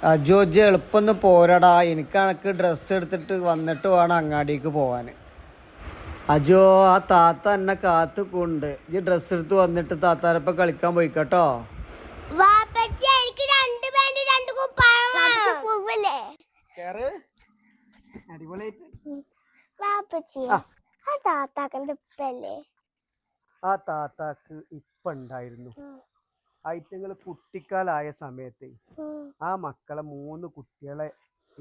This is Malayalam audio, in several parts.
അജോജ് എളുപ്പൊന്ന് പോരടാ, എനിക്ക് ഡ്രസ്സ് എടുത്തിട്ട് വന്നിട്ട് വേണം അങ്ങാടിക്ക് പോവാൻ. അജോ, ആ താത്ത എന്നെ കാത്തുകൊണ്ട് ഈ ഡ്രസ്സ് എടുത്ത് വന്നിട്ട് താത്താരപ്പം കളിക്കാൻ പോയി കേട്ടോ. ആ താത്താക്ക് ഇപ്പൊ ഉണ്ടായിരുന്നു. ഐറ്റങ്ങൾ കുട്ടിക്കാലായ സമയത്ത് ആ മക്കളെ 3 കുട്ടികളെ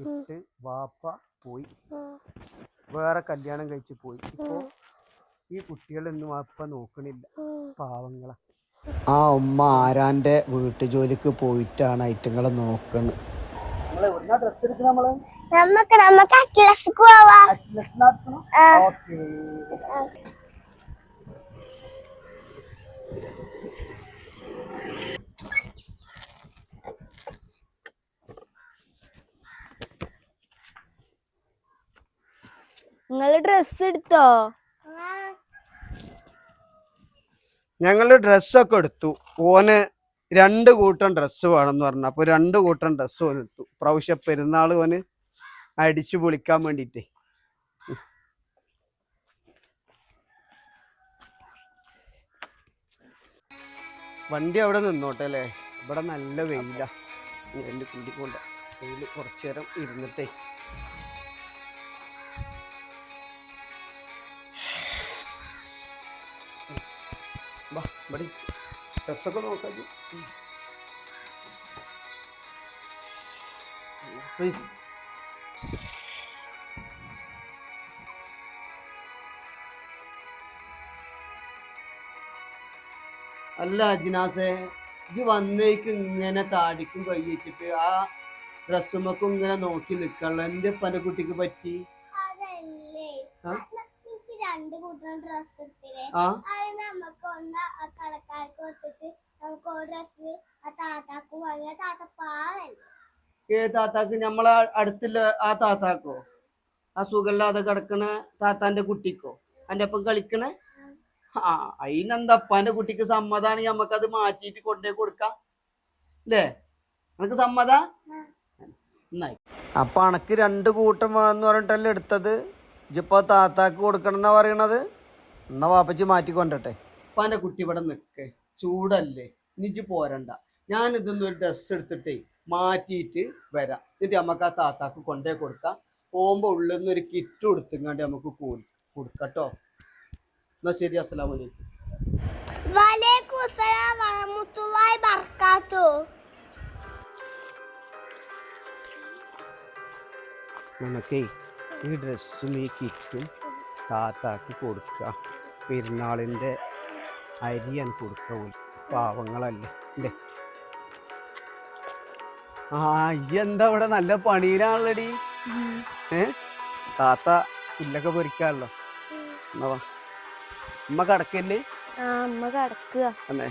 ഇട്ട് വാപ്പ പോയി, വേറെ കല്യാണം കഴിച്ച് പോയി. ഇപ്പോ ഈ കുട്ടികളൊന്നും വാപ്പ നോക്കണില്ല, പാവങ്ങളെ. ആ ഉമ്മ ആരാന്റെ വീട്ടു ജോലിക്ക് പോയിട്ടാണ് ഐറ്റങ്ങളെ നോക്കണ്. നിങ്ങള് ഡ്രസ് എടുത്തോ? ഞങ്ങള് ഡ്രസ്സൊക്കെ എടുത്തു. ഓന് 2 കൂട്ടം ഡ്രസ്സ് വേണമെന്ന് പറഞ്ഞു. അപ്പൊ 2 കൂട്ടം ഡ്രസ്സ് ഓന് എടുത്തു. പ്രാവശ്യം പെരുന്നാൾ ഓന് അടിച്ചു പൊളിക്കാൻ വേണ്ടിട്ടേ. വണ്ടി അവിടെ നിന്നോട്ടെ അല്ലേ, ഇവിടെ നല്ല വെയില. എൻ്റെ കൂടിക്കൊണ്ട് വെയിൽ കുറച്ചു നേരം ഇരുന്നിട്ടേ. ഇവിടെ ഡ്രസ്സൊക്കെ നോക്കാം. അല്ല അജിനാസെ, ഇത് വന്നേക്ക് ഇങ്ങനെ താടിക്കും കൈ വെച്ചിട്ട് ആ ഡ്രസ്സുമൊക്കെ ഇങ്ങനെ നോക്കി നിക്കള്ള. എന്റെ പല കുട്ടിക്ക് പറ്റി. താത്താക്ക് നമ്മളെ അടുത്തുള്ള ആ താത്താക്കോ, ആ സുഖമില്ലാതെ കിടക്കണ താത്താന്റെ കുട്ടിക്കോ അതിന്റെ ഒപ്പം കളിക്കണേ? ആ, അതിനെന്താ അപ്പാന്റെ കുട്ടിക്ക് സമ്മതാണ്, ഞമ്മക്കത് മാറ്റിയിട്ട് കൊണ്ടേ കൊടുക്കാം അല്ലേ? അനക്ക് സമ്മത? അപ്പൊ അനക്ക് 2 കൂട്ടം വേണമെന്ന് പറഞ്ഞിട്ടല്ലേ എടുത്തത്. ഇജിപ്പോ താത്താക്ക് കൊടുക്കണം എന്നാ പറയണത്. എന്നാ വാപ്പച്ചി മാറ്റി കൊണ്ടട്ടെ. അപ്പാന്റെ കുട്ടി ഇവിടെ നിൽക്കേ, ചൂടല്ലേ, ഇനിജ് പോരണ്ട. ഞാൻ ഇതൊന്നും ഒരു ഡ്രസ്സ് എടുത്തിട്ടേ മാറ്റിയിട്ട് വരാം. എന്നിട്ട് നമുക്ക് ആ താത്താക്ക് കൊണ്ടേ കൊടുക്കാം. പോകുമ്പോ ഉള്ളിൽ നിന്ന് ഒരു കിറ്റ് കൊടുത്തിങ്ങാണ്ട് നമുക്ക് കൊടുക്കട്ടോ. എന്നാ ശരി, അസ്സലാമു അലൈക്കും. നമുക്കേ ഈ ഡ്രസ്സും ഈ കിറ്റും താത്താക്ക് കൊടുക്കുക. പെരുന്നാളിൻ്റെ അരിയാണ് കൊടുക്കുക. പാവങ്ങളല്ലേ അല്ലേ? ആ, എന്താ ഇവിടെ നല്ല പണിയിലാണല്ലടി. താത്ത പുല്ലൊക്കെ പൊരിക്കാണല്ലോ. എന്നാ അമ്മ കടക്കല്ലേ? അമ്മ കടക്കുക. അല്ലേ?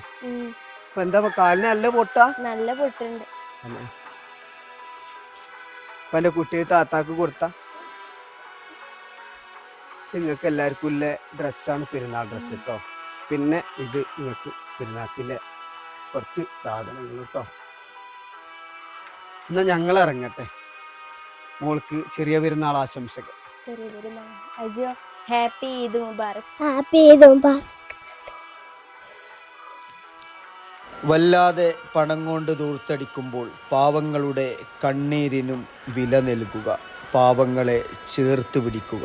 ഇപ്പൊ എന്താ കാലിന് നല്ല പൊട്ടാ? നല്ല പൊട്ടുണ്ട്. അല്ലേ? ഇപ്പൊ എന്റെ കുട്ടി താത്താക്ക് കൊടുത്ത നിങ്ങൾക്ക് എല്ലാവർക്കും ഉള്ള ഡ്രസ്സാണ്, പെരുന്നാൾ ഡ്രസ്സ് കേട്ടോ. പിന്നെ ഇത് നിങ്ങൾക്ക് പെരുന്നാക്കിലെ കുറച്ച് സാധനങ്ങൾ കേട്ടോ. എന്നാ ഞങ്ങൾ ഇറങ്ങട്ടെ. മോൾക്ക് ചെറിയ പെരുന്നാൾ ആശംസകൾ. ഹാപ്പി ഈദ് മുബാറക്. വല്ലാതെ പണം കൊണ്ട് ദൂർത്തടിക്കുമ്പോൾ പാവങ്ങളുടെ കണ്ണീരിനും വില നൽകുക, പാവങ്ങളെ ചേർത്ത് പിടിക്കുക.